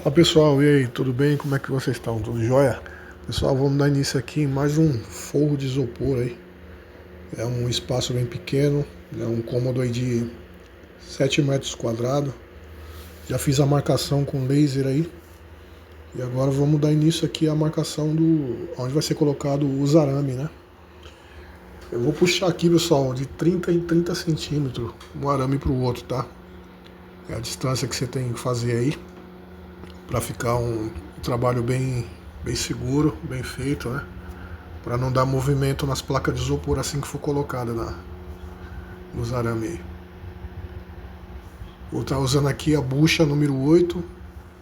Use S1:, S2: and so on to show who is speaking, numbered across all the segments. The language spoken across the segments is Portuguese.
S1: Fala pessoal, e aí, tudo bem? Como é que vocês estão? Tudo jóia? Pessoal, vamos dar início aqui em mais um forro de isopor aí. É um espaço bem pequeno, é um cômodo aí de 7 metros quadrados. Já fiz a marcação com laser aí. E agora vamos dar início aqui à marcação do onde vai ser colocado os arame, né? Eu vou puxar aqui, pessoal, de 30 em 30 centímetros um arame para o outro, tá? É a distância que você tem que fazer aí para ficar um trabalho bem seguro, bem feito, né? Para não dar movimento nas placas de isopor assim que for colocada nos arame. Vou estar usando aqui a bucha número 8,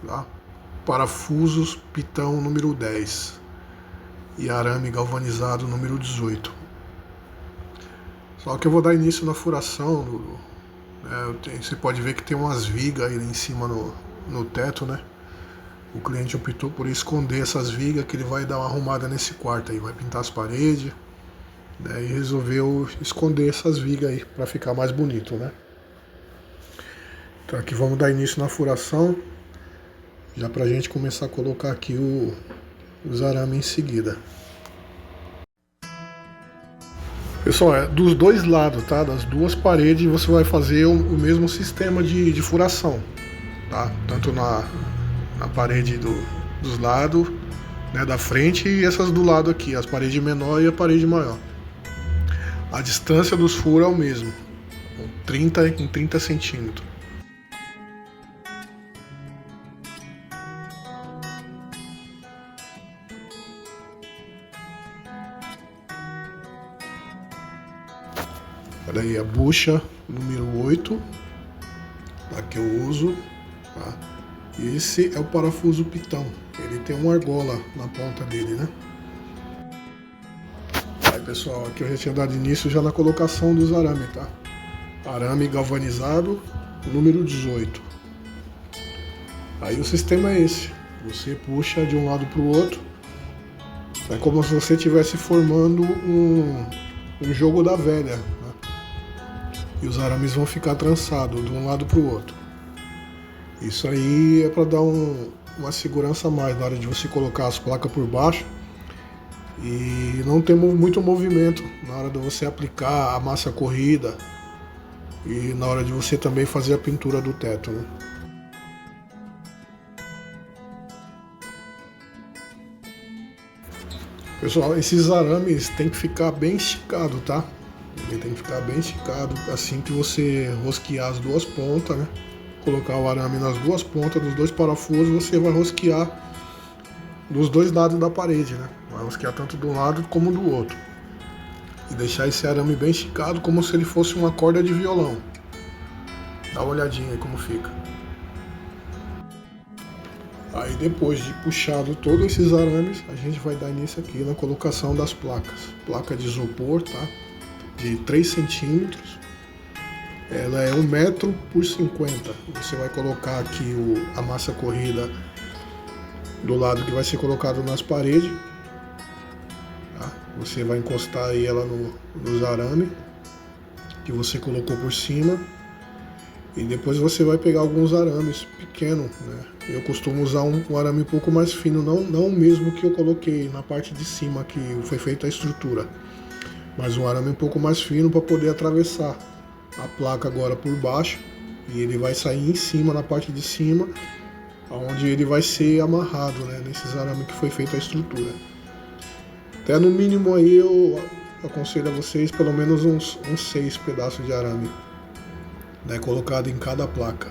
S1: tá? Parafusos pitão número 10 e arame galvanizado número 18. Só que eu vou dar início na furação, você pode ver que tem umas vigas aí em cima no teto, né? O cliente optou por esconder essas vigas, que ele vai dar uma arrumada nesse quarto aí, vai pintar as paredes, né, e resolveu esconder essas vigas aí para ficar mais bonito, né? Então aqui vamos dar início na furação, já pra gente começar a colocar aqui os arames em seguida. Pessoal, é dos dois lados, tá? Das duas paredes você vai fazer o mesmo sistema de furação, tá? Tanto na parede dos lados, né, da frente, e essas do lado aqui, as paredes menor e a parede maior. A distância dos furos é o mesmo, 30 em 30 centímetros. Olha aí a bucha número 8, tá, que eu uso, tá? Esse é o parafuso pitão, ele tem uma argola na ponta dele, né? Aí pessoal, aqui eu já tinha dado início já na colocação dos arames, tá? Arame galvanizado, número 18. Aí o sistema é esse, você puxa de um lado para o outro, é como se você estivesse formando um jogo da velha, né? E os arames vão ficar trançados de um lado para o outro. Isso aí é para dar uma segurança a mais na hora de você colocar as placas por baixo e não ter muito movimento na hora de você aplicar a massa corrida e na hora de você também fazer a pintura do teto, né? Pessoal, esses arames tem que ficar bem esticado, tá? Ele tem que ficar bem esticado assim que você rosquear as duas pontas, né? Colocar o arame nas duas pontas dos dois parafusos, você vai rosquear dos dois lados da parede, né? Vai rosquear tanto de um lado como do outro. E deixar esse arame bem esticado, como se ele fosse uma corda de violão. Dá uma olhadinha aí como fica. Aí depois de puxado todos esses arames, a gente vai dar início aqui na colocação das placas. Placa de isopor, tá? De 3 centímetros. Ela é 1 metro por 50. Você vai colocar aqui a massa corrida do lado que vai ser colocado nas paredes, tá? Você vai encostar aí ela nos arames que você colocou por cima, e depois você vai pegar alguns arames pequenos, né? Eu costumo usar um arame um pouco mais fino, não o mesmo que eu coloquei na parte de cima que foi feita a estrutura, mas um arame um pouco mais fino para poder atravessar a placa agora por baixo, e ele vai sair em cima, na parte de cima, onde ele vai ser amarrado, né, nesses arames que foi feita a estrutura. Até no mínimo aí eu aconselho a vocês pelo menos uns 6 pedaços de arame, né, colocado em cada placa.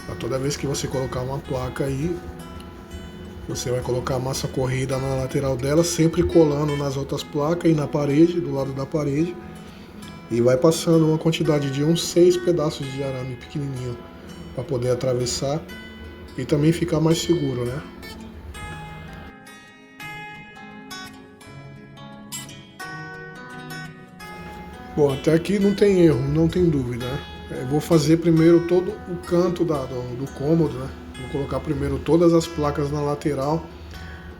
S1: Pra toda vez que você colocar uma placa aí, você vai colocar a massa corrida na lateral dela, sempre colando nas outras placas e na parede, do lado da parede. E vai passando uma quantidade de uns 6 pedaços de arame pequenininho para poder atravessar e também ficar mais seguro, né? Bom, até aqui não tem erro, não tem dúvida, né? Eu vou fazer primeiro todo o canto do cômodo, né? Vou colocar primeiro todas as placas na lateral,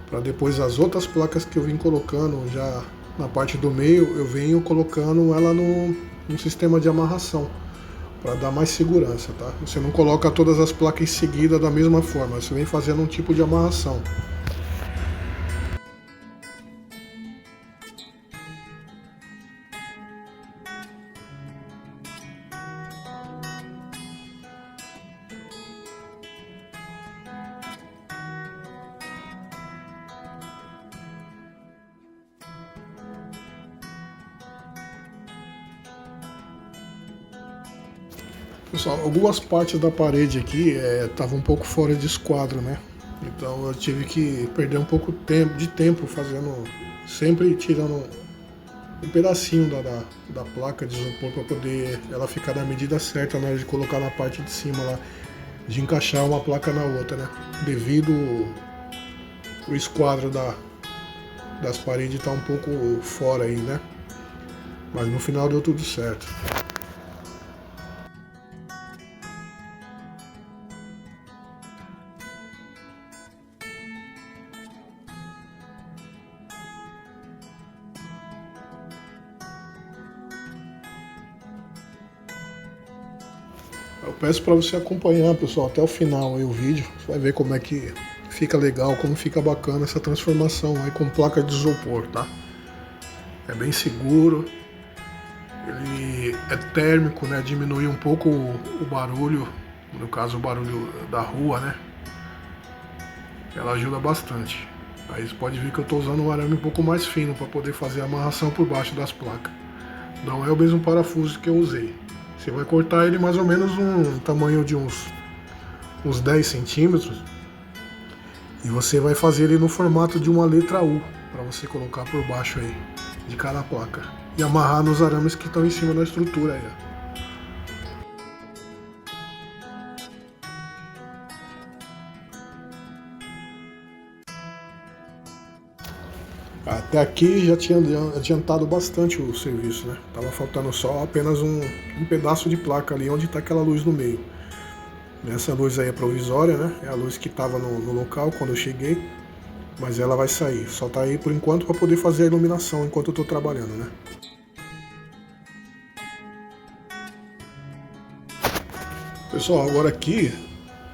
S1: para depois as outras placas que eu vim colocando já na parte do meio, eu venho colocando ela no sistema de amarração, para dar mais segurança, tá? Você não coloca todas as placas em seguida da mesma forma, você vem fazendo um tipo de amarração. Pessoal, algumas partes da parede aqui estavam um pouco fora de esquadro, né? Então eu tive que perder um pouco de tempo fazendo, sempre tirando um pedacinho da placa de isopor para poder ela ficar na medida certa na hora de colocar na parte de cima lá, de encaixar uma placa na outra, né? Devido o esquadro das paredes estar um pouco fora aí, né? Mas no final deu tudo certo. Eu peço para você acompanhar, pessoal, até o final aí o vídeo. Você vai ver como é que fica legal, como fica bacana essa transformação aí com placa de isopor, tá? É bem seguro, ele é térmico, né? Diminui um pouco o barulho, no caso o barulho da rua, né? Ela ajuda bastante. Aí você pode ver que eu estou usando um arame um pouco mais fino para poder fazer a amarração por baixo das placas. Não é o mesmo parafuso que eu usei. Você vai cortar ele mais ou menos um tamanho de uns 10 centímetros. E você vai fazer ele no formato de uma letra U, para você colocar por baixo aí, de cada placa. E amarrar nos arames que estão em cima da estrutura aí, ó. Até aqui já tinha adiantado bastante o serviço, né? Tava faltando só apenas um pedaço de placa ali onde está aquela luz no meio. Essa luz aí é provisória, né? É a luz que estava no local quando eu cheguei, mas ela vai sair. Só tá aí por enquanto para poder fazer a iluminação enquanto eu estou trabalhando, né? Pessoal, agora aqui,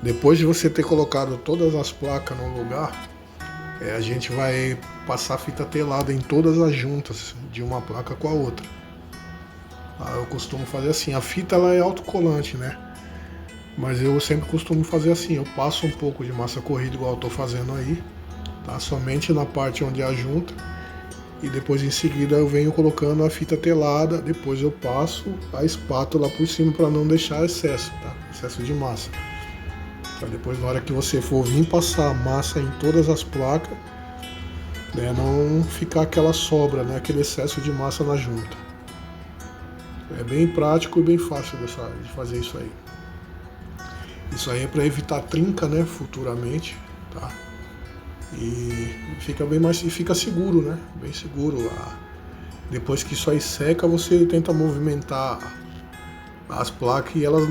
S1: depois de você ter colocado todas as placas no lugar, a gente vai passar fita telada em todas as juntas de uma placa com a outra. Eu costumo fazer assim, a fita ela é autocolante, né? Mas eu sempre costumo fazer assim, eu passo um pouco de massa corrida igual eu tô fazendo aí, tá? Somente na parte onde é a junta, e depois em seguida eu venho colocando a fita telada, depois eu passo a espátula por cima para não deixar excesso, tá? Excesso de massa. Pra depois na hora que você for vir passar massa em todas as placas, né, não ficar aquela sobra, né, aquele excesso de massa na junta. É bem prático e bem fácil de fazer isso aí. Isso aí é para evitar trinca, né, futuramente, tá? E fica bem mais, e fica seguro, né? Bem seguro. Depois que isso aí seca, você tenta movimentar as placas e elas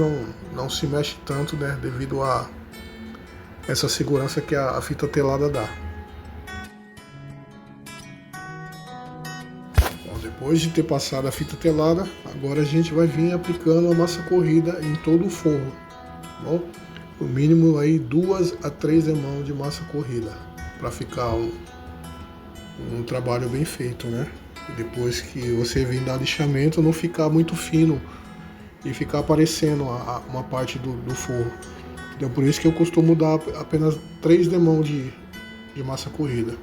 S1: não se mexem tanto, né? Devido a essa segurança que a fita telada dá. Bom, depois de ter passado a fita telada, agora a gente vai vir aplicando a massa corrida em todo o forro. Bom, no mínimo aí 2 a 3 mãos de massa corrida para ficar um trabalho bem feito, né? E depois que você vir dar lixamento, não ficar muito fino e ficar aparecendo uma parte do forro. Então por isso que eu costumo dar apenas 3 demãos de massa corrida.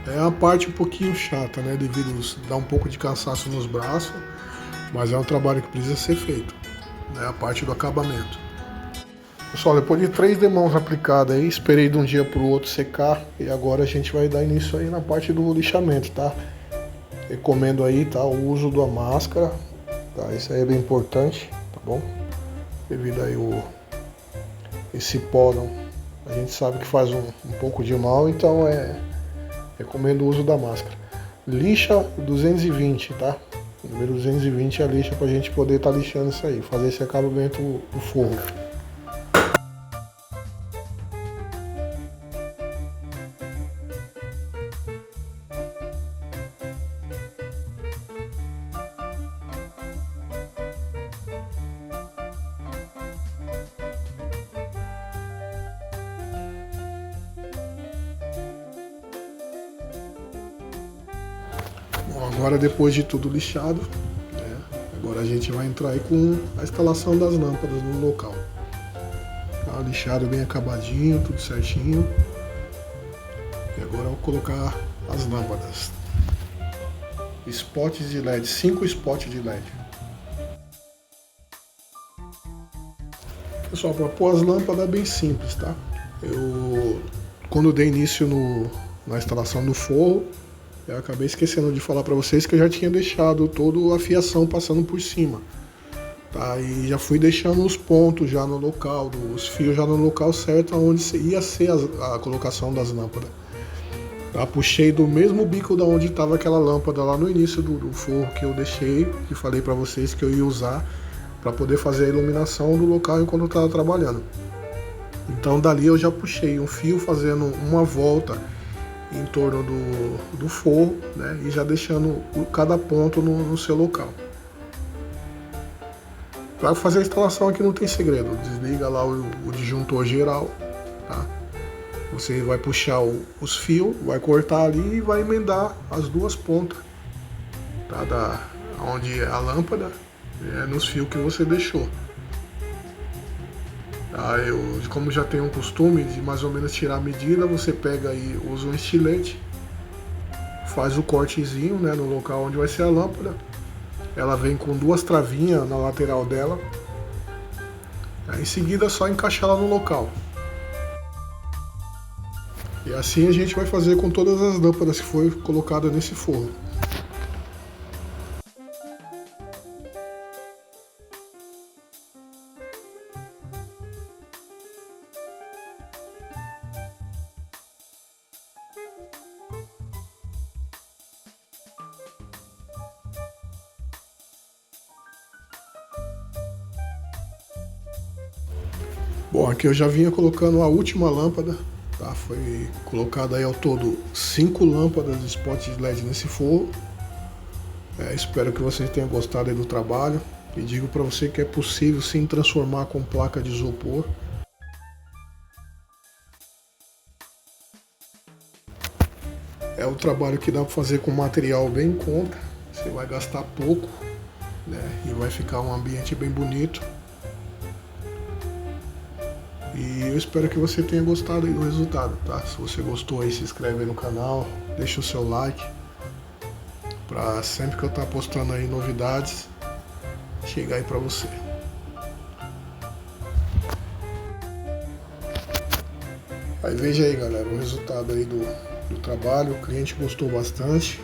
S1: É uma parte um pouquinho chata, né? Devido a dar um pouco de cansaço nos braços, mas é um trabalho que precisa ser feito. É a parte do acabamento. Pessoal, depois de 3 demãos aplicadas aí, esperei de um dia para o outro secar e agora a gente vai dar início aí na parte do lixamento, tá? Recomendo aí, tá, o uso da máscara, tá? Isso aí é bem importante, tá bom? Devido aí esse pó, a gente sabe que faz um pouco de mal, então recomendo o uso da máscara. Lixa 220, tá? O número 220 é a lixa pra gente poder estar lixando isso aí, fazer esse acabamento do forro. Agora, depois de tudo lixado, né, agora a gente vai entrar aí com a instalação das lâmpadas no local. Tá lixado bem acabadinho, tudo certinho. E agora eu vou colocar as lâmpadas. Spots de LED, 5 spots de LED. Pessoal, para pôr as lâmpadas é bem simples, tá? Quando eu dei início na instalação do forro, eu acabei esquecendo de falar para vocês que eu já tinha deixado toda a fiação passando por cima. Tá? E já fui deixando os pontos já no local, os fios já no local certo, onde ia ser a colocação das lâmpadas. Tá? Puxei do mesmo bico da onde estava aquela lâmpada lá no início do forro que eu deixei, que falei para vocês que eu ia usar para poder fazer a iluminação do local enquanto eu estava trabalhando. Então dali eu já puxei um fio fazendo uma volta em torno do forro, né, e já deixando cada ponto no seu local. Para fazer a instalação aqui não tem segredo, desliga lá o disjuntor geral, tá? Você vai puxar os fios, vai cortar ali e vai emendar as duas pontas, tá? Onde é a lâmpada, nos fios que você deixou. Tá? Como já tenho um costume de mais ou menos tirar a medida, você pega aí, usa um estilete, faz o cortezinho, né, no local onde vai ser a lâmpada. Ela vem com 2 travinhas na lateral dela. Em seguida é só encaixar ela no local. E assim a gente vai fazer com todas as lâmpadas que foi colocada nesse forro. Bom, aqui eu já vinha colocando a última lâmpada, tá? Foi colocado aí ao todo 5 lâmpadas de spot de LED nesse forro. Espero que vocês tenham gostado aí do trabalho e digo para você que é possível sim transformar com placa de isopor. É um trabalho que dá para fazer com material bem em conta, você vai gastar pouco, né? E vai ficar um ambiente bem bonito. E eu espero que você tenha gostado aí do resultado, tá? Se você gostou aí, se inscreve aí no canal, deixa o seu like, pra sempre que eu estar postando aí novidades, chegar aí pra você. Aí veja aí, galera, o resultado aí do trabalho, o cliente gostou bastante,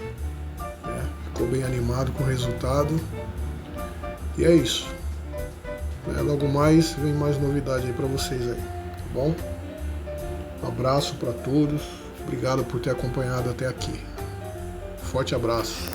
S1: né? Ficou bem animado com o resultado. E é isso. Logo mais vem mais novidade aí pra vocês aí, tá bom? Um abraço pra todos, obrigado por ter acompanhado até aqui. Forte abraço.